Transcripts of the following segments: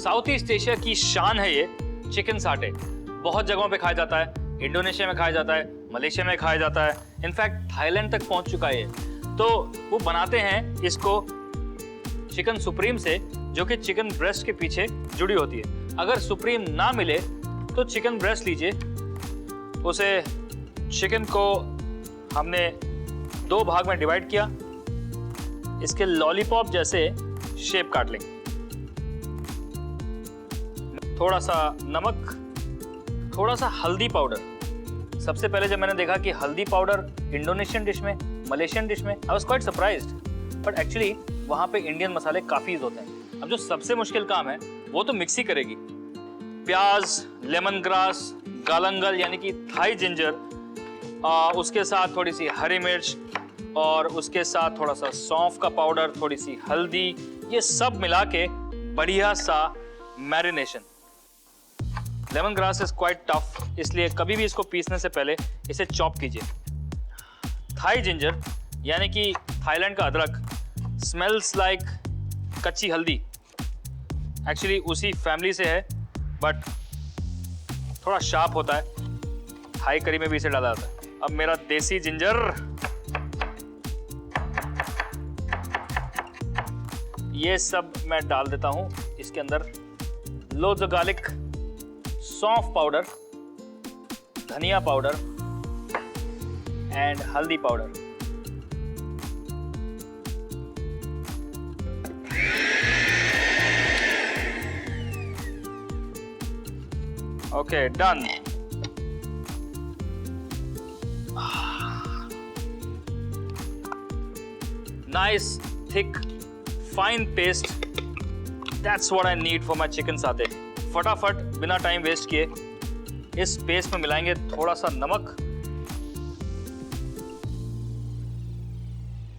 South east Asia की शान है ये चिकन साटे। बहुत जगहों पे खाया जाता है, इंडोनेशिया में खाया जाता है, मलेशिया में खाया जाता है, इनफैक्ट थाईलैंड तक पहुंच चुका है ये। तो वो बनाते हैं इसको चिकन सुप्रीम से, जो कि चिकन ब्रेस्ट के पीछे जुड़ी होती है। अगर सुप्रीम ना मिले तो चिकन ब्रेस्ट लीजिए, उसे चिकन को हमने 2 भाग में डिवाइड किया, इसके लॉलीपॉप जैसे शेप काट लेंगे। थोड़ा सा नमक, थोड़ा सा हल्दी पाउडर। सबसे पहले जब मैंने देखा कि हल्दी पाउडर इंडोनेशियन डिश में, मलेशियन डिश में, I was quite surprised, but actually वहाँ पे इंडियन मसाले काफ़ी यूज होते हैं। अब जो सबसे मुश्किल काम है वो तो मिक्सी करेगी। प्याज, लेमन ग्रास, गालंगल यानी कि थाई जिंजर, उसके साथ थोड़ी सी हरी मिर्च और उसके साथ थोड़ा सा सौंफ का पाउडर, थोड़ी सी हल्दी, ये सब मिला के बढ़िया सा marination. Lemon grass is quite tough, इसलिए कभी भी इसको पीसने से पहले इसे चॉप कीजिए। थाई जिंजर यानी कि थाईलैंड का अदरक, स्मेल्स लाइक कच्ची हल्दी, एक्चुअली उसी फैमिली से है बट थोड़ा शार्प होता है। थाई करी में भी इसे डाला जाता है। अब मेरा देसी जिंजर, ये सब मैं डाल देता हूं इसके अंदर। लोड्स ऑफ गार्लिक, सौंफ पाउडर, धनिया पाउडर एंड हल्दी powder. Okay, done. Nice thick fine paste, that's what I need for my chicken साते। फटाफट बिना टाइम वेस्ट किए इस पेस्ट में मिलाएंगे थोड़ा सा नमक,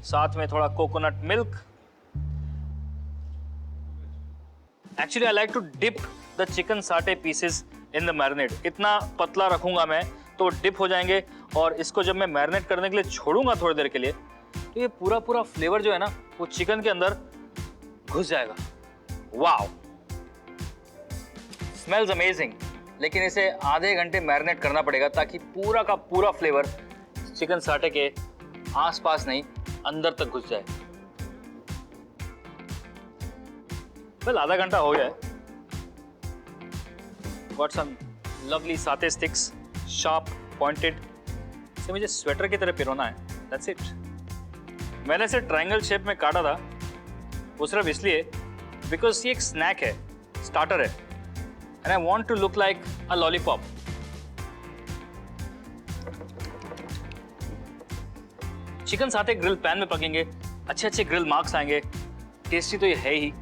साथ में थोड़ा coconut milk. Actually I like to dip the chicken satay pieces in the marinate. इतना पतला रखूंगा मैं तो डिप हो जाएंगे, और इसको जब मैं मैरिनेट करने के लिए छोड़ूंगा थोड़ी देर के लिए, तो ये पूरा फ्लेवर जो है ना वो चिकन के अंदर घुस जाएगा। Wow, smells amazing. लेकिन इसे आधे घंटे मैरिनेट करना पड़ेगा ताकि पूरा का पूरा फ्लेवर चिकन साटे के आसपास नहीं, अंदर तक घुस जाए। वेल, आधा घंटा हो गया है। गॉट सम लवली साते स्टिक्स, शार्प पॉइंटेड। इसे मुझे स्वेटर की तरह पिरोना है, दैट्स इट। मैंने इसे ट्रायंगल शेप में काटा था, वो सिर्फ इसलिए बिकॉज ये एक स्नैक है, स्टार्टर है, and I want to look like a lollipop. Chicken satay grill pan में पकेंगे, अच्छे ग्रिल मार्क्स आएंगे, टेस्टी तो ये है ही।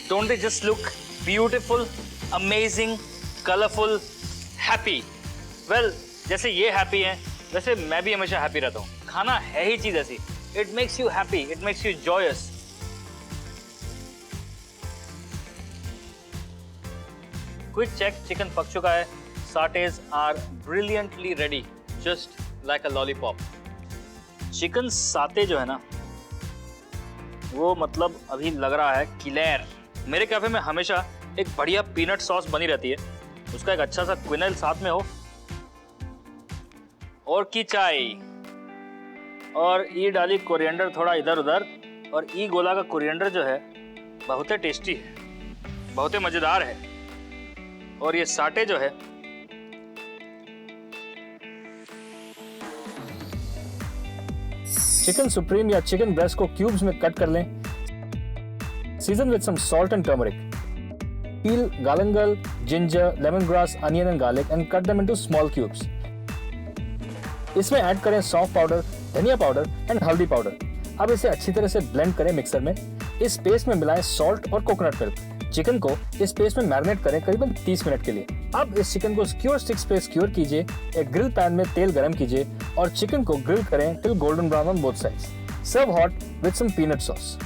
Don't they just look beautiful, amazing, colourful, happy? Well, जैसे ये हैप्पी हैं वैसे मैं भी हमेशा हैप्पी रहता हूँ। खाना है ही चीज ऐसी, it makes you happy, it makes you joyous. Quick check, chicken पक चुका है। Satays are brilliantly ready, just like a lollipop. Chicken satay जो है ना वो मतलब अभी लग रहा है क्लियर। मेरे कैफे में हमेशा एक बढ़िया पीनट सॉस बनी रहती है, उसका एक अच्छा सा क्विनल साथ में हो, और की चाय, और ई डाली कोरिएंडर थोड़ा इधर उधर। और ई गोला का कोरिएंडर जो है बहुत टेस्टी है, बहुत मजेदार है। और ये साटे जो है चिकन सुप्रीम या चिकन ब्रेस्ट को क्यूब्स में कट कर लें। Season with some salt and turmeric. Peel galangal, ginger, lemon grass, onion and garlic and cut them into small cubes. इसमें ऐड करें सौंफ पाउडर, धनिया पाउडर एंड हल्दी पाउडर। अब इसे अच्छी तरह से ब्लेंड करें मिक्सर में। इस पेस्ट में मिलाएं सॉल्ट और कोकोनट मिल्क। चिकन को इस पेस्ट में मैरिनेट करें करीबन 30 मिनट के लिए। अब इस चिकन को स्क्यूअर स्टिक्स पे स्क्यूअर कीजिए। एक ग्रिल पैन में तेल गरम कीजिए और चिकन को ग्रिल करें till golden brown on both sides. Serve hot with some peanut sauce.